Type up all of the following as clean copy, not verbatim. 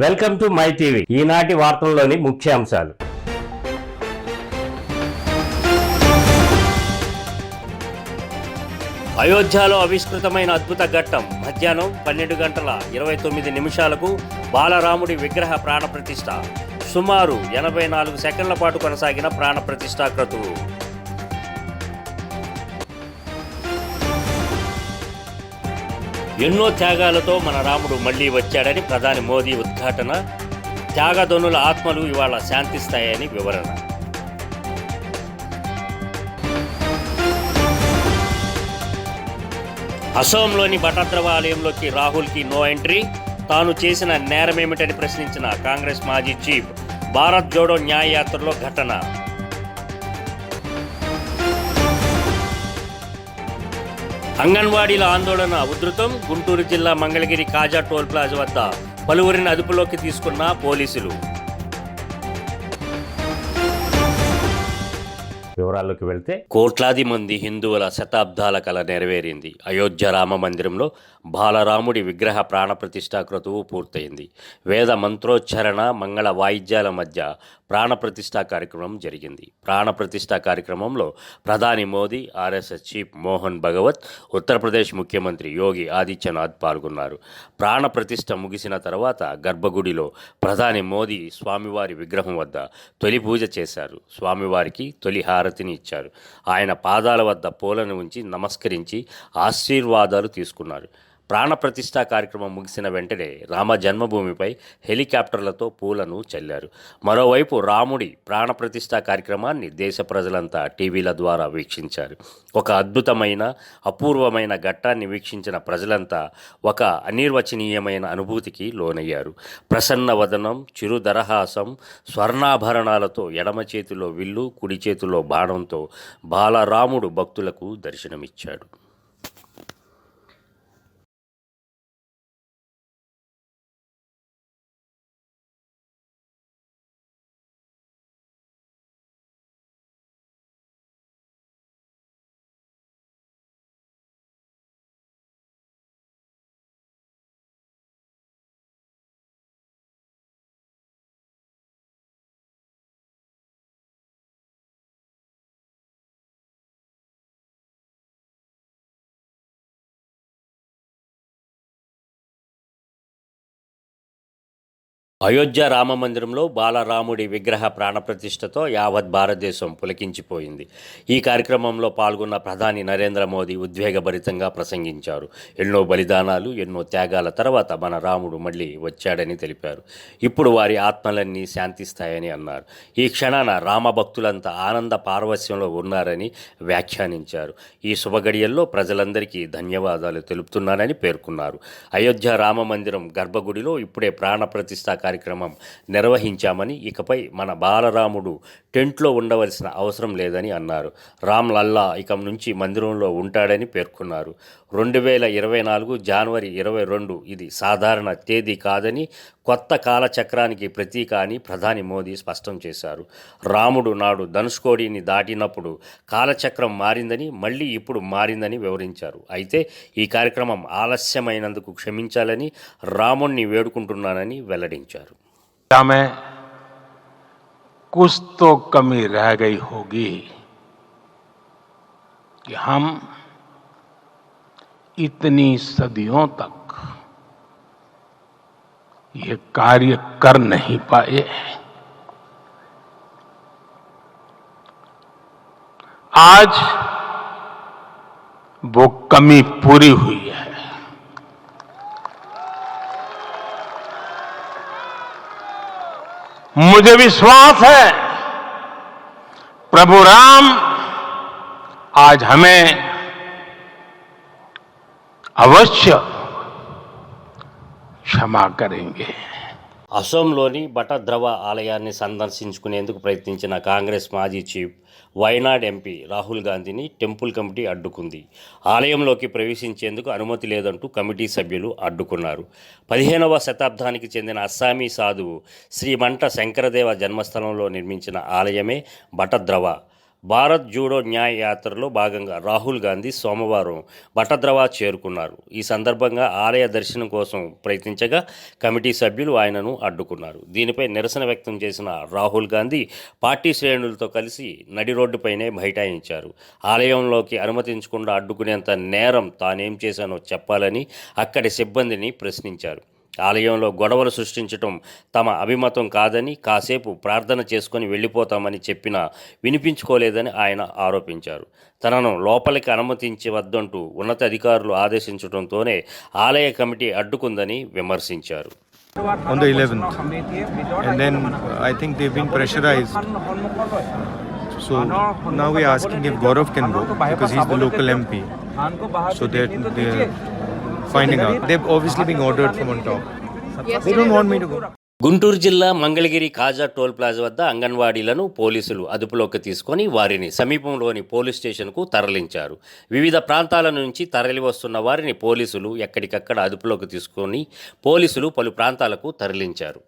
Welcome to my TV. ఈనాటి వార్తల్లోని ముఖ్యాంశాలు. అయోధ్యలో ఆవిష్కృతమైన అద్భుత ఘట్టం. మధ్యాహ్నం 12:29 బాలరాముడి విగ్రహ ప్రాణప్రతిష్ఠ. సుమారు 84 సెకండ్ల పాటు కొనసాగిన ప్రాణప్రతిష్ఠా క్రతువు. ఎన్నో త్యాగాలతో మన రాముడు మళ్లీ వచ్చాడని ప్రధాని మోదీ ఉద్ఘాటన. త్యాగధనుల ఆత్మలు ఇవాళ శాంతిస్తాయని వివరణ. అసోంలోని బటద్రవ ఆలయంలోకి రాహుల్కి నో ఎంట్రీ. తాను చేసిన నేరమేమిటని ప్రశ్నించిన కాంగ్రెస్ మాజీ చీఫ్. భారత్ జోడో న్యాయ యాత్రలో ఘటన. అంగన్వాడీల ఆందోళన ఉధృతం. గుంటూరు జిల్లా మంగళగిరి కాజా టోల్ ప్లాజా వద్ద పలువురిని అదుపులోకి తీసుకున్న పోలీసులు. వివరాల్లోకి వెళ్తే, కోట్లాది మంది హిందువుల శతాబ్దాల కల నెరవేరింది. అయోధ్య రామ మందిరంలో బాలరాముడి విగ్రహ ప్రాణప్రతిష్ఠా క్రతువు పూర్తయింది. వేద మంత్రోచ్చరణ, మంగళ వాయిద్యాల మధ్య ప్రాణప్రతిష్ఠా కార్యక్రమం జరిగింది. ప్రాణప్రతిష్ఠా కార్యక్రమంలో ప్రధాని మోదీ, ఆర్ఎస్ఎస్ చీఫ్ మోహన్ భగవత్, ఉత్తరప్రదేశ్ ముఖ్యమంత్రి యోగి ఆదిత్యనాథ్ పాల్గొన్నారు. ప్రాణప్రతిష్ఠ ముగిసిన తర్వాత గర్భగుడిలో ప్రధాని మోదీ స్వామివారి విగ్రహం వద్ద తొలి పూజ చేశారు. స్వామివారికి తొలి హారతిని ఇచ్చారు. ఆయన పాదాల వద్ద పూలను ఉంచి నమస్కరించి ఆశీర్వాదాలు తీసుకున్నారు. ప్రాణప్రతిష్ఠా కార్యక్రమం ముగిసిన వెంటనే రామ జన్మభూమిపై హెలికాప్టర్లతో పూలను చల్లారు. మరోవైపు రాముడి ప్రాణప్రతిష్ఠా కార్యక్రమాన్ని దేశ ప్రజలంతా టీవీల ద్వారా వీక్షించారు. ఒక అద్భుతమైన, అపూర్వమైన ఘట్టాన్ని వీక్షించిన ప్రజలంతా ఒక అనిర్వచనీయమైన అనుభూతికి లోనయ్యారు. ప్రసన్న వదనం, చిరు దరహాసం, స్వర్ణాభరణాలతో ఎడమ చేతిలో విల్లు, కుడి చేతిలో బాణంతో బాలరాముడు భక్తులకు దర్శనమిచ్చాడు. అయోధ్య రామ మందిరంలో బాలరాముడి విగ్రహ ప్రాణప్రతిష్ఠతో యావత్ భారతదేశం పులకించిపోయింది. ఈ కార్యక్రమంలో పాల్గొన్న ప్రధాని నరేంద్ర మోదీ ఉద్వేగభరితంగా ప్రసంగించారు. ఎన్నో బలిదానాలు, ఎన్నో త్యాగాల తర్వాత మన రాముడు మళ్ళీ వచ్చాడని తెలిపారు. ఇప్పుడు వారి ఆత్మలన్నీ శాంతిస్తాయని అన్నారు. ఈ క్షణాన రామభక్తులంతా ఆనంద పారవస్యంలో ఉన్నారని వ్యాఖ్యానించారు. ఈ శుభగడియల్లో ప్రజలందరికీ ధన్యవాదాలు తెలుపుతున్నానని పేర్కొన్నారు. అయోధ్య రామ మందిరం గర్భగుడిలో ఇప్పుడే ప్రాణప్రతిష్ఠ కార్యక్రమం నిర్వహించామని, ఇకపై మన బాలరాముడు టెంట్లో ఉండవలసిన అవసరం లేదని అన్నారు. రామ్ లల్లా ఇక నుంచి మందిరంలో ఉంటాడని పేర్కొన్నారు. 2024 జనవరి 22 ఇది సాధారణ తేదీ కాదని, కొత్త కాలచక్రానికి ప్రతీక అని ప్రధాని మోదీ స్పష్టం చేశారు. రాముడు నాడు ధనుష్కోడిని దాటినప్పుడు కాలచక్రం మారిందని, మళ్ళీ ఇప్పుడు మారిందని వివరించారు. అయితే ఈ కార్యక్రమం ఆలస్యమైనందుకు క్షమించాలని రాముణ్ణి వేడుకుంటున్నానని వెల్లడించారు. कुछ तो कमी रह गई होगी कि हम इतनी सदियों तक ये कार्य कर नहीं पाए. आज वो कमी पूरी हुई है. मुझे विश्वास है प्रभु राम आज हमें अवश्य क्षमा करेंगे. అసోంలోని బటద్రవ ఆలయాన్ని సందర్శించుకునేందుకు ప్రయత్నించిన కాంగ్రెస్ మాజీ చీఫ్, వైనాడ్ ఎంపీ రాహుల్ గాంధీని టెంపుల్ కమిటీ అడ్డుకుంది. ఆలయంలోకి ప్రవేశించేందుకు అనుమతి లేదంటూ కమిటీ సభ్యులు అడ్డుకున్నారు. 15వ శతాబ్దానికి చెందిన అస్సామీ సాధువు శ్రీమంట శంకరదేవ జన్మస్థలంలో నిర్మించిన ఆలయమే బటద్రవ. భారత్ జూడో న్యాయ యాత్రలో భాగంగా రాహుల్ గాంధీ సోమవారం భటద్రవా చేరుకున్నారు. ఈ సందర్భంగా ఆలయ దర్శనం కోసం ప్రయత్నించగా కమిటీ సభ్యులు ఆయనను అడ్డుకున్నారు. దీనిపై నిరసన వ్యక్తం చేసిన రాహుల్ గాంధీ పార్టీ శ్రేణులతో కలిసి నడి రోడ్డుపైనే బైఠాయించారు. ఆలయంలోకి అనుమతించకుండా అడ్డుకునేంత నేరం తానేం చేశానో చెప్పాలని అక్కడి సిబ్బందిని ప్రశ్నించారు. ఆలయంలో గొడవలు సృష్టించడం తమ అభిమతం కాదని, కాసేపు ప్రార్థన చేసుకొని వెళ్ళిపోతామని చెప్పినా వినిపించుకోలేదని ఆయన ఆరోపించారు. తనను లోపలికి అనుమతించవద్దంటూ ఉన్నతాధికారులు ఆదేశించడంతోనే ఆలయ కమిటీ అడ్డుకుందని విమర్శించారు. On the 11th, and then I think they've been pressurized. So now we're asking if Gaurav can go because he's the local MP. So they're finding out. They've obviously been ordered from on top. They don't want me to go. Guntur జిల్లా మంగళగిరి కాజా toll plaza వద్ద అంగన్వాడీలను పోలీసులు అదుపులోకి తీసుకొని వారిని సమీపంలోని police స్టేషన్కు తరలించారు. వివిధ ప్రాంతాల నుంచి తరలి వస్తున్న వారిని పోలీసులు ఎక్కడికక్కడ అదుపులోకి తీసుకొని పోలీసులు పలు ప్రాంతాలకు తరలించారు.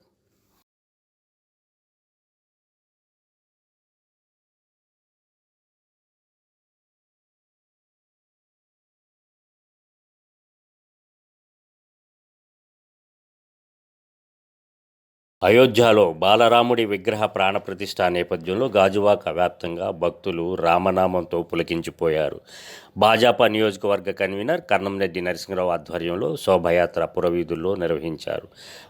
అయోధ్యలో బాలరాముడి విగ్రహ ప్రాణప్రతిష్ఠ నేపథ్యంలో గాజువాక వ్యాప్తంగా భక్తులు రామనామంతో పులకించిపోయారు. భాజపా నియోజకవర్గ కన్వీనర్ కర్నంరెడ్డి నరసింహరావు ఆధ్వర్యంలో శోభయాత్ర పురవీధుల్లో నిర్వహించారు.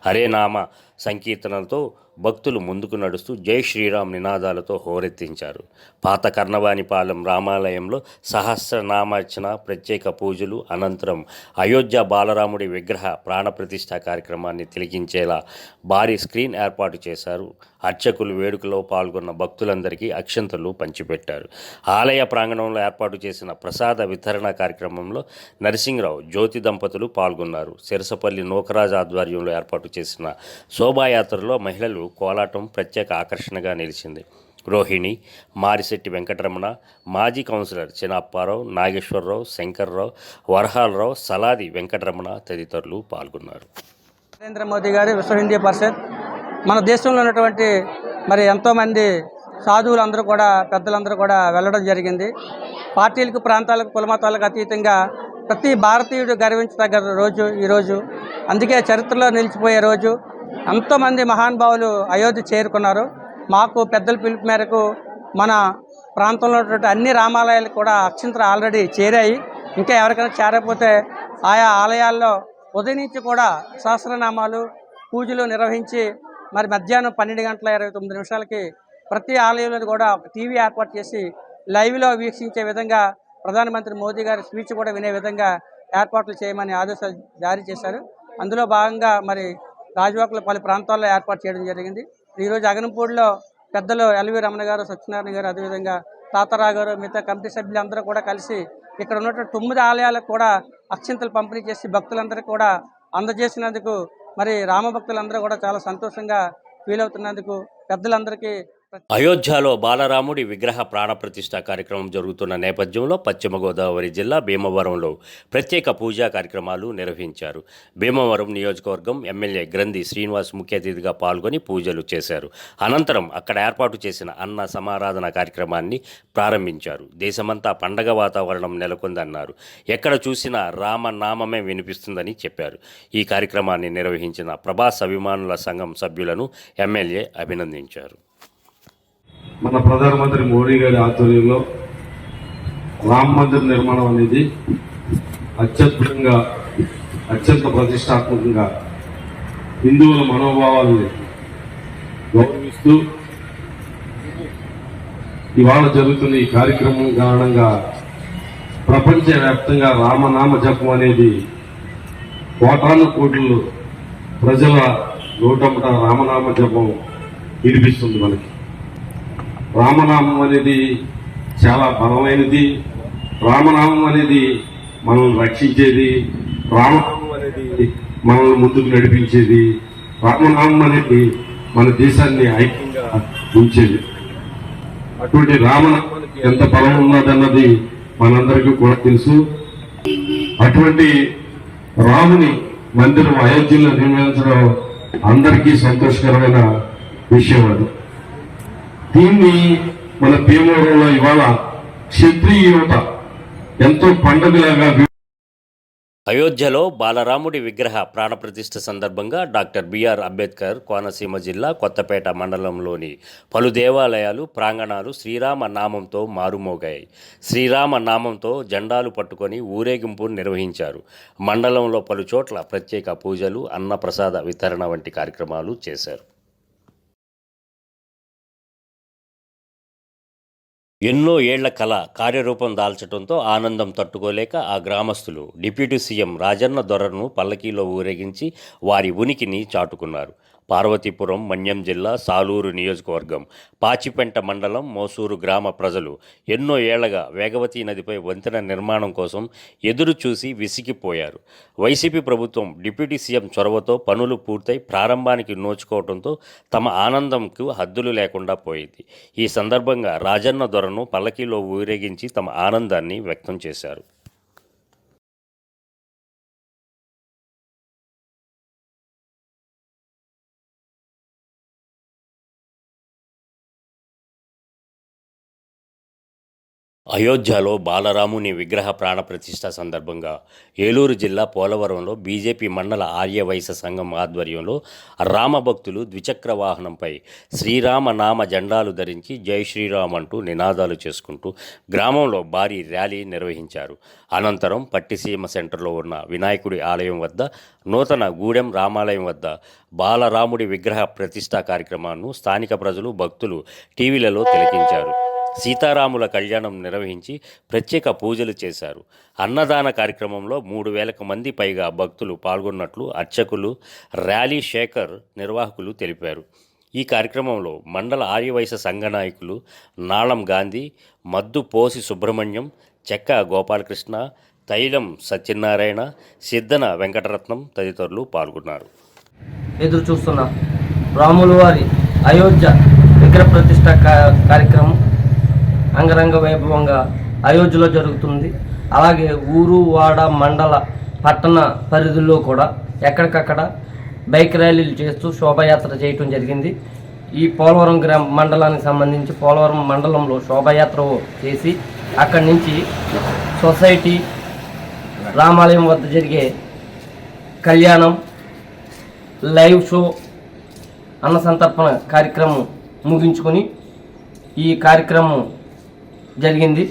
హరేనామ సంకీర్తనలతో భక్తులు ముందుకు నడుస్తూ జై శ్రీరామ్ నినాదాలతో హోరెత్తించారు. పాత కర్ణవానిపాలెం రామాలయంలో సహస్రనామార్చన, ప్రత్యేక పూజలు అనంతరం అయోధ్య బాలరాముడి విగ్రహ ప్రాణప్రతిష్ఠ కార్యక్రమాన్ని తిలకించేలా భారీ స్క్రీన్ ఏర్పాటు చేశారు. అర్చకులు వేడుకలో పాల్గొన్న భక్తులందరికీ అక్షంతలు పంచిపెట్టారు. ఆలయ ప్రాంగణంలో ఏర్పాటు చేసిన ప్రసాద వితరణ కార్యక్రమంలో నరసింహరావు, జ్యోతి దంపతులు పాల్గొన్నారు. సిరసపల్లి నూకరాజ్ ఆధ్వర్యంలో ఏర్పాటు చేసిన శోభాయాత్రలో మహిళలు కోలాటం ప్రత్యేక ఆకర్షణగా నిలిచింది. రోహిణి, మారిశెట్టి వెంకటరమణ, మాజీ కౌన్సిలర్ చినప్పారావు, నాగేశ్వరరావు, శంకర్రావు, వరహాలరావు, సలాది వెంకటరమణ తదితరులు పాల్గొన్నారు. నరేంద్ర మోదీ గారి విశ్వ హిందూ పరిషత్ మన దేశంలో ఉన్నటువంటి మరి ఎంతోమంది సాధువులందరూ కూడా, పెద్దలందరూ కూడా వెళ్ళడం జరిగింది. పార్టీలకు, ప్రాంతాలకు, కులమతాలకు అతీతంగా ప్రతి భారతీయుడు గర్వించదగ్గ రోజు ఈరోజు. అందుకే చరిత్రలో నిలిచిపోయే రోజు. ఎంతోమంది మహానుభావులు అయోధ్య చేరుకున్నారు. మాకు పెద్దల పిలుపు మేరకు మన ప్రాంతంలో ఉన్నటువంటి అన్ని రామాలయాలకు కూడా అక్షంతలు ఆల్రెడీ చేరాయి. ఇంకా ఎవరికైనా చేరకపోతే ఆయా ఆలయాల్లో ఉదయం నుంచి కూడా సహస్రనామాలు, పూజలు నిర్వహించి మరి మధ్యాహ్నం 12:29 ప్రతి ఆలయంలో కూడా ఒక టీవీ ఏర్పాటు చేసి లైవ్లో వీక్షించే విధంగా ప్రధానమంత్రి మోదీ గారి స్పీచ్ కూడా వినే విధంగా ఏర్పాట్లు చేయమని ఆదేశాలు జారీ చేశారు. అందులో భాగంగా మరి గాజువాకలో పలు ప్రాంతాల్లో ఏర్పాటు చేయడం జరిగింది. ఈరోజు అగనంపూడిలో పెద్దలు ఎల్వి రమణ గారు, సత్యనారాయణ గారు, అదేవిధంగా తాతారావు గారు, మిగతా కమిటీ సభ్యులందరూ కూడా కలిసి ఇక్కడ ఉన్నటువంటి 9 ఆలయాలకు కూడా అక్షింతలు పంపిణీ చేసి భక్తులందరికీ కూడా అందజేసినందుకు మరి రామభక్తులందరూ కూడా చాలా సంతోషంగా ఫీల్ అవుతున్నందుకు పెద్దలందరికీ. అయోధ్యలో బాలరాముడి విగ్రహ ప్రాణప్రతిష్ఠ కార్యక్రమం జరుగుతున్న నేపథ్యంలో పశ్చిమ గోదావరి జిల్లా భీమవరంలో ప్రత్యేక పూజా కార్యక్రమాలు నిర్వహించారు. భీమవరం నియోజకవర్గం ఎమ్మెల్యే గ్రంథి శ్రీనివాస్ ముఖ్య అతిథిగా పాల్గొని పూజలు చేశారు. అనంతరం అక్కడ ఏర్పాటు చేసిన అన్న సమారాధన కార్యక్రమాన్ని ప్రారంభించారు. దేశమంతా పండగ వాతావరణం నెలకొందన్నారు. ఎక్కడ చూసినా రామనామమే వినిపిస్తుందని చెప్పారు. ఈ కార్యక్రమాన్ని నిర్వహించిన ప్రభాస్ అభిమానుల సంఘం సభ్యులను ఎమ్మెల్యే అభినందించారు. మన ప్రధానమంత్రి మోడీ గారి ఆధ్వర్యంలో రామ్ మందిర్ నిర్మాణం అనేది అత్యద్భుతంగా, అత్యంత ప్రతిష్టాత్మకంగా హిందువుల మనోభావాల్ని గౌరవిస్తూ ఇవాళ జరుగుతున్న ఈ కార్యక్రమం కారణంగా ప్రపంచవ్యాప్తంగా రామనామ జపం అనేది కోటాను కోట్లు ప్రజల నోటముట రామనామ జపం వినిపిస్తుంది. మనకి రామనామం అనేది చాలా బలమైనది. రామనామం అనేది మనల్ని రక్షించేది. రామనామం అనేది మనల్ని ముందుకు నడిపించేది. రామనామం అనేది మన దేశాన్ని ఐక్యంగా ఉంచేది. అటువంటి రామనామానికి ఎంత బలం ఉన్నదన్నది మనందరికీ కూడా తెలుసు. అటువంటి రాముని మందిరం అయోధ్యలో నిర్మించడం అందరికీ సంతోషకరమైన విషయం. అది దీన్ని మన భీమవరంలో ఇవాళ క్షత్రియ యువత ఎంతో పండుగలాగా అయోధ్యలో బాలరాముడి విగ్రహ ప్రాణప్రతిష్ఠ సందర్భంగా డాక్టర్ బిఆర్ అంబేద్కర్ కోనసీమ జిల్లా కొత్తపేట మండలంలోని పలు దేవాలయాలు ప్రాంగణాలు శ్రీరామ నామంతో మారుమోగాయి. శ్రీరామ నామంతో జెండాలు పట్టుకొని ఊరేగింపు నిర్వహించారు. మండలంలో పలు చోట్ల ప్రత్యేక పూజలు, అన్నప్రసాద వితరణ వంటి కార్యక్రమాలు చేశారు. ఎన్నో ఏళ్ల కళ కార్యరూపం దాల్చడంతో ఆనందం తట్టుకోలేక ఆ గ్రామస్తులు డిప్యూటీ సీఎం రాజన్న దొరను పల్లకీలో ఊరేగించి వారి ఉనికిని చాటుకున్నారు. పార్వతీపురం మన్యం జిల్లా సాలూరు నియోజకవర్గం పాచిపెంట మండలం మోసూరు గ్రామ ప్రజలు ఎన్నో ఏళ్లగా వేగవతి నదిపై వంతెన నిర్మాణం కోసం ఎదురు చూసి విసిగిపోయారు. వైసీపీ ప్రభుత్వం డిప్యూటీ సీఎం చొరవతో పనులు పూర్తయి ప్రారంభానికి నోచుకోవడంతో తమ ఆనందంకు హద్దులు లేకుండా పోయింది. ఈ సందర్భంగా రాజన్న దొరను పల్లకీలో ఊరేగించి తమ ఆనందాన్ని వ్యక్తం చేశారు. అయోధ్యలో బాలరాముని విగ్రహ ప్రాణప్రతిష్ఠ సందర్భంగా ఏలూరు జిల్లా పోలవరంలో బీజేపీ మండల ఆర్యవైశ్య సంఘం ఆధ్వర్యంలో రామభక్తులు ద్విచక్ర వాహనంపై శ్రీరామ నామ జెండాలు ధరించి జై శ్రీరామ్ అంటూ నినాదాలు చేసుకుంటూ గ్రామంలో భారీ ర్యాలీ నిర్వహించారు. అనంతరం పట్టిసీమ సెంటర్లో ఉన్న వినాయకుడి ఆలయం వద్ద, నూతన గూడెం రామాలయం వద్ద బాలరాముడి విగ్రహ ప్రతిష్ఠా కార్యక్రమాన్ని స్థానిక ప్రజలు, భక్తులు టీవీలలో తిలకించారు. సీతారాముల కళ్యాణం నిర్వహించి ప్రత్యేక పూజలు చేశారు. అన్నదాన కార్యక్రమంలో 3,000 మంది పైగా భక్తులు పాల్గొన్నట్లు అర్చకులు, ర్యాలీ శేఖర్ నిర్వాహకులు తెలిపారు. ఈ కార్యక్రమంలో మండల ఆర్యవైశ్య సంఘ నాయకులు నాళం గాంధీ, మద్దు పోసి సుబ్రహ్మణ్యం, చెక్క గోపాలకృష్ణ, తైలం సత్యనారాయణ, సిద్ధన వెంకటరత్నం తదితరులు పాల్గొన్నారు. ఎదురు చూస్తున్న రాముల వారి అయోధ్య విగ్రహ ప్రతిష్ఠ కార్యక్రమం అంగరంగ వైభవంగా అయోధ్యలో జరుగుతుంది. అలాగే ఊరు, వాడ, మండల, పట్టణ పరిధుల్లో కూడా ఎక్కడికక్కడ బైక్ ర్యాలీలు చేస్తూ శోభాయాత్ర చేయటం జరిగింది. ఈ పోలవరం మండలానికి సంబంధించి పోలవరం మండలంలో శోభాయాత్ర చేసి అక్కడి నుంచి సొసైటీ రామాలయం వద్ద జరిగే కళ్యాణం, లైవ్ షో, అన్న సంతర్పణ కార్యక్రమం ముగించుకొని ఈ కార్యక్రమం జరిగింది.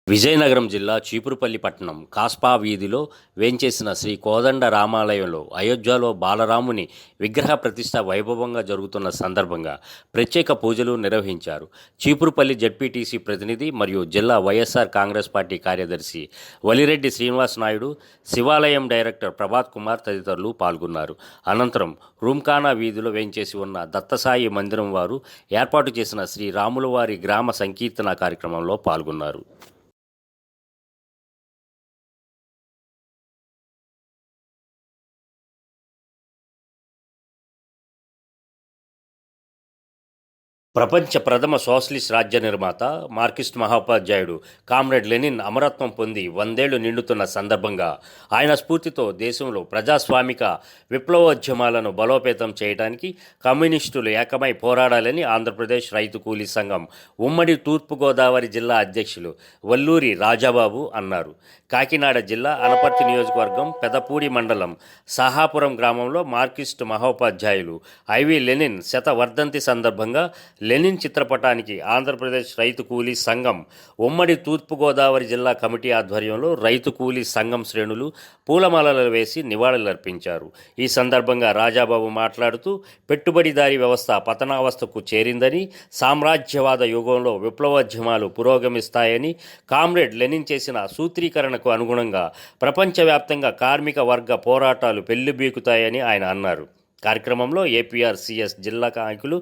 విజయనగరం జిల్లా చీపురుపల్లి పట్టణం కాస్పా వీధిలో వేంచేసిన శ్రీ కోదండ రామాలయంలో అయోధ్యలో బాలరాముని విగ్రహ ప్రతిష్ఠ వైభవంగా జరుగుతున్న సందర్భంగా ప్రత్యేక పూజలు నిర్వహించారు. చీపురుపల్లి జడ్పీటీసీ ప్రతినిధి మరియు జిల్లా వైఎస్ఆర్ కాంగ్రెస్ పార్టీ కార్యదర్శి వలిరెడ్డి శ్రీనివాస్ నాయుడు, శివాలయం డైరెక్టర్ ప్రభాత్ కుమార్ తదితరులు పాల్గొన్నారు. అనంతరం రూమ్ఖానా వీధిలో వేంచేసి ఉన్న దత్తసాయి మందిరం వారు ఏర్పాటు చేసిన శ్రీ రాములవారి గ్రామ సంకీర్తన కార్యక్రమంలో పాల్గొన్నారు. ప్రపంచ ప్రథమ సోషలిస్ట్ రాజ్య నిర్మాత, మార్క్సిస్ట్ మహోపాధ్యాయుడు కామ్రేడ్ లెనిన్ అమరత్వం పొంది 100 ఏళ్లు నిండుతున్న సందర్భంగా ఆయన స్ఫూర్తితో దేశంలో ప్రజాస్వామిక విప్లవోద్యమాలను బలోపేతం చేయడానికి కమ్యూనిస్టులు ఏకమై పోరాడాలని ఆంధ్రప్రదేశ్ రైతు కూలీ సంఘం ఉమ్మడి తూర్పుగోదావరి జిల్లా అధ్యక్షులు వల్లూరి రాజాబాబు అన్నారు. కాకినాడ జిల్లా అనపర్తి నియోజకవర్గం పెదపూడి మండలం సాహాపురం గ్రామంలో మార్క్సిస్ట్ మహోపాధ్యాయులు ఐవి లెనిన్ శతవర్ధంతి సందర్భంగా లెనిన్ చిత్రపటానికి ఆంధ్రప్రదేశ్ రైతు కూలీ సంఘం ఉమ్మడి తూర్పుగోదావరి జిల్లా కమిటీ ఆధ్వర్యంలో రైతు కూలీ సంఘం శ్రేణులు పూలమాలలు వేసి నివాళులర్పించారు. ఈ సందర్భంగా రాజాబాబు మాట్లాడుతూ పెట్టుబడిదారీ వ్యవస్థ పతనావస్థకు చేరిందని, సామ్రాజ్యవాద యుగంలో విప్లవోద్యమాలు పురోగమిస్తాయని, కామ్రేడ్ లెనిన్ చేసిన సూత్రీకరణకు అనుగుణంగా ప్రపంచవ్యాప్తంగా కార్మిక వర్గ పోరాటాలు పెళ్లిబీకుతాయని ఆయన అన్నారు. కార్యక్రమంలో ఏపీఆర్సీఎస్ జిల్లా నాయకులు,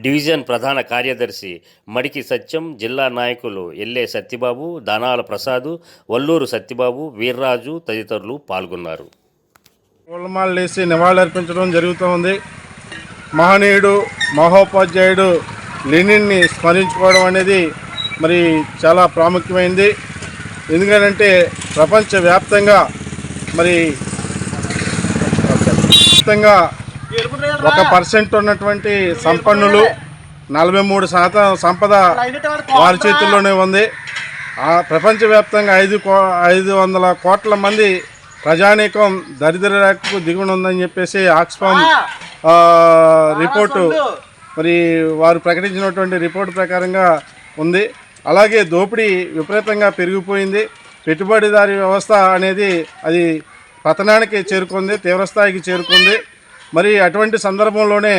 డివిజన్ ప్రధాన కార్యదర్శి మడికి సత్యం, జిల్లా నాయకులు ఎల్లే సత్యబాబు, దానాల ప్రసాదు, వల్లూరు సత్యబాబు, వీర్రాజు తదితరులు పాల్గొన్నారు. పూలమాలలేసి నివాళులర్పించడం జరుగుతోంది. మహనీయుడు మహోపాధ్యాయుడు లెనిన్ని స్మరించుకోవడం అనేది మరి చాలా ప్రాముఖ్యమైనది. ఎందుకంటే ప్రపంచవ్యాప్తంగా మరి 1% ఉన్నటువంటి సంపన్నులు 43% సంపద వారి చేతుల్లోనే ఉంది. ప్రపంచవ్యాప్తంగా 500 కోట్ల మంది ప్రజానీకం దరిద్ర రేఖకు దిగువన ఉందని చెప్పేసి ఆక్స్ఫామ్ రిపోర్టు మరి వారు ప్రకటించినటువంటి రిపోర్టు ప్రకారంగా ఉంది. అలాగే దోపిడీ విపరీతంగా పెరిగిపోయింది. పెట్టుబడిదారీ వ్యవస్థ అనేది అది పతనానికి చేరుకుంది, తీవ్రస్థాయికి చేరుకుంది. మరి అటువంటి సందర్భంలోనే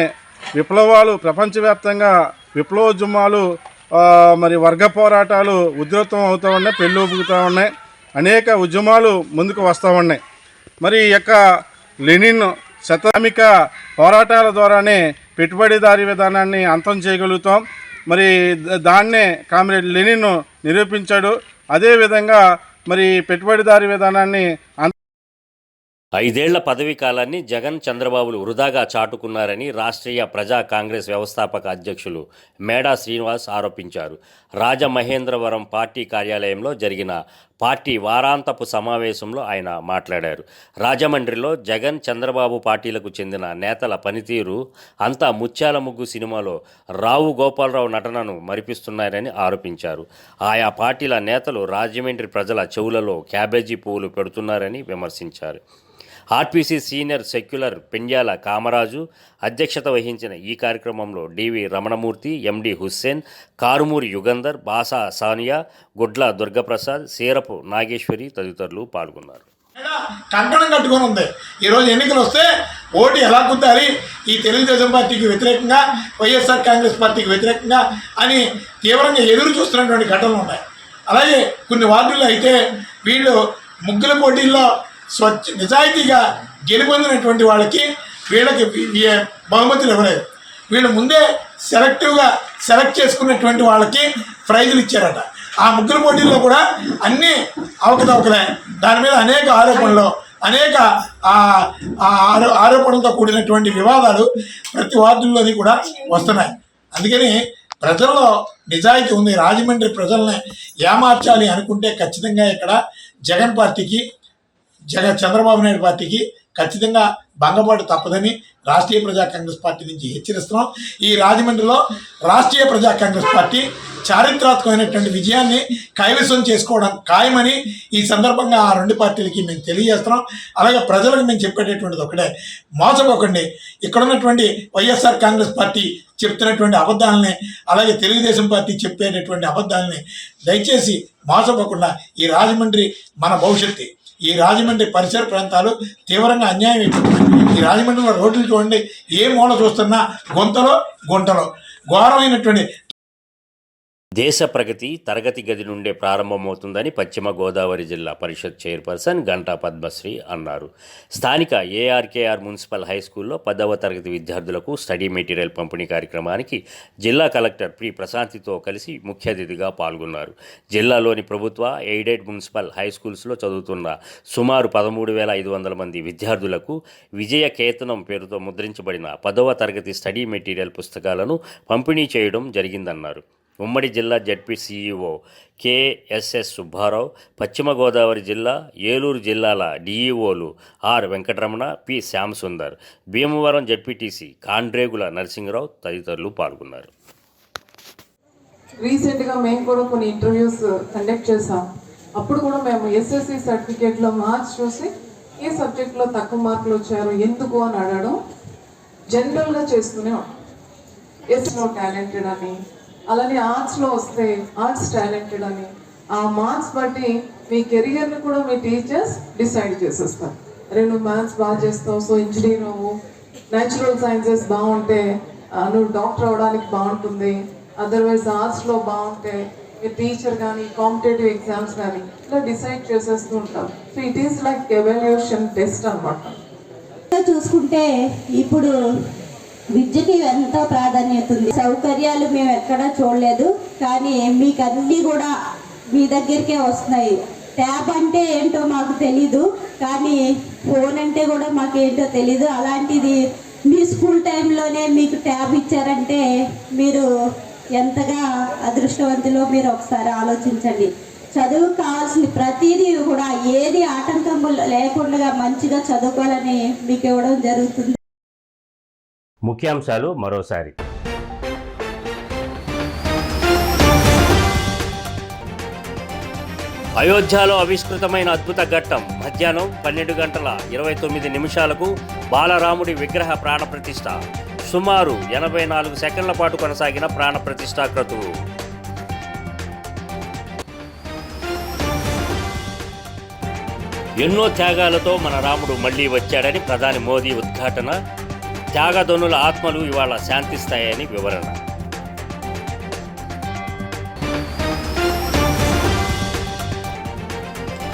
విప్లవాలు ప్రపంచవ్యాప్తంగా విప్లవోద్యమాలు మరి వర్గ పోరాటాలు ఉధృతం అవుతూ ఉన్నాయి, పెళ్ళూపుతూ ఉన్నాయి. అనేక ఉద్యమాలు ముందుకు వస్తూ ఉన్నాయి. మరి ఈ యొక్క లెనిన్ శతామిక పోరాటాల ద్వారానే పెట్టుబడిదారీ విధానాన్ని అంతం చేయగలుగుతాం. మరి దాన్నే కామ్రేడ్ లెనిన్ నిరూపించాడు. అదేవిధంగా మరి పెట్టుబడిదారీ విధానాన్ని 5 ఏళ్ల పదవీ కాలాన్ని జగన్ చంద్రబాబులు వృధాగా చాటుకున్నారని రాష్ట్రీయ ప్రజా కాంగ్రెస్ వ్యవస్థాపక అధ్యక్షులు మేడా శ్రీనివాస్ ఆరోపించారు. రాజమహేంద్రవరం పార్టీ కార్యాలయంలో జరిగిన పార్టీ వారాంతపు సమావేశంలో ఆయన మాట్లాడారు. రాజమండ్రిలో జగన్ చంద్రబాబు పార్టీలకు చెందిన నేతల పనితీరు అంతా ముత్యాల ముగ్గు సినిమాలో రావు గోపాలరావు నటనను మరిపిస్తున్నారని ఆరోపించారు. ఆయా పార్టీల నేతలు రాజమండ్రి ప్రజల చెవులలో క్యాబేజీ పువ్వులు పెడుతున్నారని విమర్శించారు. RPC senior secular Pendyala Kamaraju అధ్యక్షత వహించిన ఈ కార్యక్రమంలో డివి రమణమూర్తి, ఎండి హుస్సేన్, కారుమూరి యుగంధర్, బాసా సానియా, గుడ్ల దుర్గప్రసాద్, సీరపు నాగేశ్వరి తదితరులు పాల్గొన్నారు. కంకణం కట్టుకొని ఉంది. ఈరోజు ఎన్నికలు వస్తే ఓటు ఎలా కుద్దాలి, ఈ తెలుగుదేశం పార్టీకి వ్యతిరేకంగా, వైఎస్ఆర్ కాంగ్రెస్ పార్టీకి వ్యతిరేకంగా అని తీవ్రంగా ఎదురు చూస్తున్నటువంటి ఘటనలు ఉన్నాయి. అలాగే కొన్ని వార్డుల్లో అయితే వీళ్ళు ముగ్గుల పోటీల్లో నిజాయితీగా గెలుపొందినటువంటి వాళ్ళకి వీళ్ళకి బహుమతులు ఇవ్వలేదు. వీళ్ళు ముందే సెలెక్ట్ చేసుకున్నటువంటి వాళ్ళకి ప్రైజులు ఇచ్చారట. ఆ ముగ్గుల పోటీల్లో కూడా అన్నీ అవకతవకలే. దాని మీద అనేక ఆరోపణలతో కూడినటువంటి వివాదాలు ప్రతి వార్డుల్లోని కూడా వస్తున్నాయి. అందుకని ప్రజల్లో నిజాయితీ ఉంది. రాజమండ్రి ప్రజల్ని ఏమార్చాలి అనుకుంటే ఖచ్చితంగా ఇక్కడ జగన్ పార్టీకి, చంద్రబాబు నాయుడు పార్టీకి ఖచ్చితంగా భంగపాటు తప్పదని రాష్ట్రీయ ప్రజా కాంగ్రెస్ పార్టీ నుంచి హెచ్చరిస్తున్నాం. ఈ రాజమండ్రిలో రాష్ట్రీయ ప్రజా కాంగ్రెస్ పార్టీ చారిత్రాత్మకమైనటువంటి విజయాన్ని కైవసం చేసుకోవడం ఖాయమని ఈ సందర్భంగా ఆ రెండు పార్టీలకి మేము తెలియజేస్తున్నాం. అలాగే ప్రజలకు మేము చెప్పేటటువంటిది ఒకటే, మోసపోకండి. ఇక్కడ ఉన్నటువంటి వైఎస్ఆర్ కాంగ్రెస్ పార్టీ చెప్తున్నటువంటి అబద్ధాలని, అలాగే తెలుగుదేశం పార్టీ చెప్పేటటువంటి అబద్ధాలని దయచేసి మోసపోకుండా ఈ రాజమండ్రి మన భవిష్యత్తు, ఈ రాజమండ్రి పరిసర ప్రాంతాలు తీవ్రంగా అన్యాయం అయిపోతున్నాయి. ఈ రాజమండ్రిలో రోడ్లు చూడండి, ఏ మూల చూస్తున్నా గుంటలో ఘోరమైనటువంటి. దేశ ప్రగతి తరగతి గది నుండే ప్రారంభమవుతుందని పశ్చిమ గోదావరి జిల్లా పరిషత్ చైర్పర్సన్ గంటా పద్మశ్రీ అన్నారు. స్థానిక ఏఆర్కేఆర్ మున్సిపల్ హై స్కూల్లో 10వ తరగతి విద్యార్థులకు స్టడీ మెటీరియల్ పంపిణీ కార్యక్రమానికి జిల్లా కలెక్టర్ పి ప్రశాంతితో కలిసి ముఖ్య అతిథిగా పాల్గొన్నారు. జిల్లాలోని ప్రభుత్వ ఎయిడెడ్ మున్సిపల్ హై స్కూల్స్లో చదువుతున్న సుమారు 13,500 మంది విద్యార్థులకు విజయ కేతనం పేరుతో ముద్రించబడిన 10వ తరగతి స్టడీ మెటీరియల్ పుస్తకాలను పంపిణీ చేయడం జరిగిందన్నారు. ఉమ్మడి జిల్లా జడ్పీ సీఈఓ కేఎస్ఎస్ సుబ్బారావు, పశ్చిమ గోదావరి జిల్లా, ఏలూరు జిల్లాల డిఈఓలు R Venkataramana, P Shyamasundar, Bhimavaram ZPTC Kandregula Narasimharao తదితరులు పాల్గొన్నారు. రీసెంట్గా మేము కూడా కొన్ని ఇంటర్వ్యూస్ కండక్ట్ చేసాం. అప్పుడు కూడా మేము ఎస్ఎస్సి సర్టిఫికేట్లో మార్క్స్ చూసి ఏ సబ్జెక్ట్లో తక్కువ మార్కులు వచ్చారు ఎందుకు అని అడగడం జనరల్గా చేస్తూనే ఉంటాం. ఎస్లో టాలెంటెడ్ అని, అలానే ఆర్ట్స్లో వస్తే ఆర్ట్స్ టాలెంటెడ్ అని, ఆ మార్క్స్ బట్టి మీ కెరియర్ని కూడా మీ టీచర్స్ డిసైడ్ చేసేస్తారు. నువ్వు మ్యాథ్స్ బాగా చేస్తావు సో ఇంజనీర్ అవ్వు, న్యాచురల్ సైన్సెస్ బాగుంటే నువ్వు డాక్టర్ అవ్వడానికి బాగుంటుంది, అదర్వైజ్ ఆర్ట్స్లో బాగుంటే మీరు టీచర్ కానీ కాంపిటేటివ్ ఎగ్జామ్స్ కానీ ఇలా డిసైడ్ చేసేస్తూ ఉంటారు. So it is like evaluation test అనమాట. చూసుకుంటే ఇప్పుడు విద్యకి ఎంతో ప్రాధాన్యత ఉంది. సౌకర్యాలు మేము ఎక్కడా చూడలేదు, కానీ మీకు అన్నీ కూడా మీ దగ్గరికే వస్తున్నాయి. ట్యాబ్ అంటే ఏంటో మాకు తెలీదు, కానీ ఫోన్ అంటే కూడా మాకు ఏంటో తెలీదు. అలాంటిది మీ స్కూల్ టైంలోనే మీకు ట్యాబ్ ఇచ్చారంటే మీరు ఎంతగా అదృష్టవంతులో మీరు ఒకసారి ఆలోచించండి. చదువు కావాల్సిన ప్రతిదీ కూడా ఏది ఆటంకం లేకుండా మంచిగా చదువుకోవాలని మీకు ఇవ్వడం జరుగుతుంది. ముఖ్యాంశాలు మరోసారి. అయోధ్యలో ఆవిష్కృతమైన అద్భుత ఘట్టం. మధ్యాహ్నం 12:29 బాలరాముడి విగ్రహ ప్రాణప్రతిష్ఠ. సుమారు 84 సెకండ్ల పాటు కొనసాగిన ప్రాణప్రతిష్ఠా క్రతువు. ఎన్నో త్యాగాలతో మన రాముడు మళ్లీ వచ్చాడని ప్రధాని మోదీ ఉద్ఘాటన. త్యాగధనుల ఆత్మలు ఇవాళ శాంతిస్తాయని వివరణ.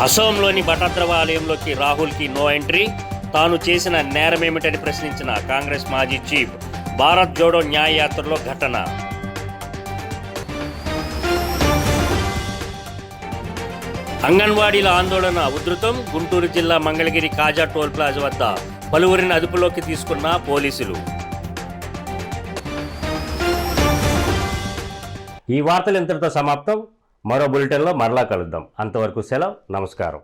అసోంలోని బటద్రవ ఆలయంలోకి రాహుల్కి నో ఎంట్రీ. తాను చేసిన నేరమేమిటని ప్రశ్నించిన కాంగ్రెస్ మాజీ చీఫ్. భారత్ జోడో న్యాయ యాత్రలో ఘటన. అంగన్వాడీల ఆందోళన ఉధృతం. గుంటూరు జిల్లా మంగళగిరి కాజా టోల్ ప్లాజా వద్ద పలువురిని అదుపులోకి తీసుకున్న పోలీసులు. ఈ వార్తలు ఇంతటితో సమాప్తం. మరో బులెటిన్లో మరలా కలుద్దాం. అంతవరకు సెలవు. నమస్కారం.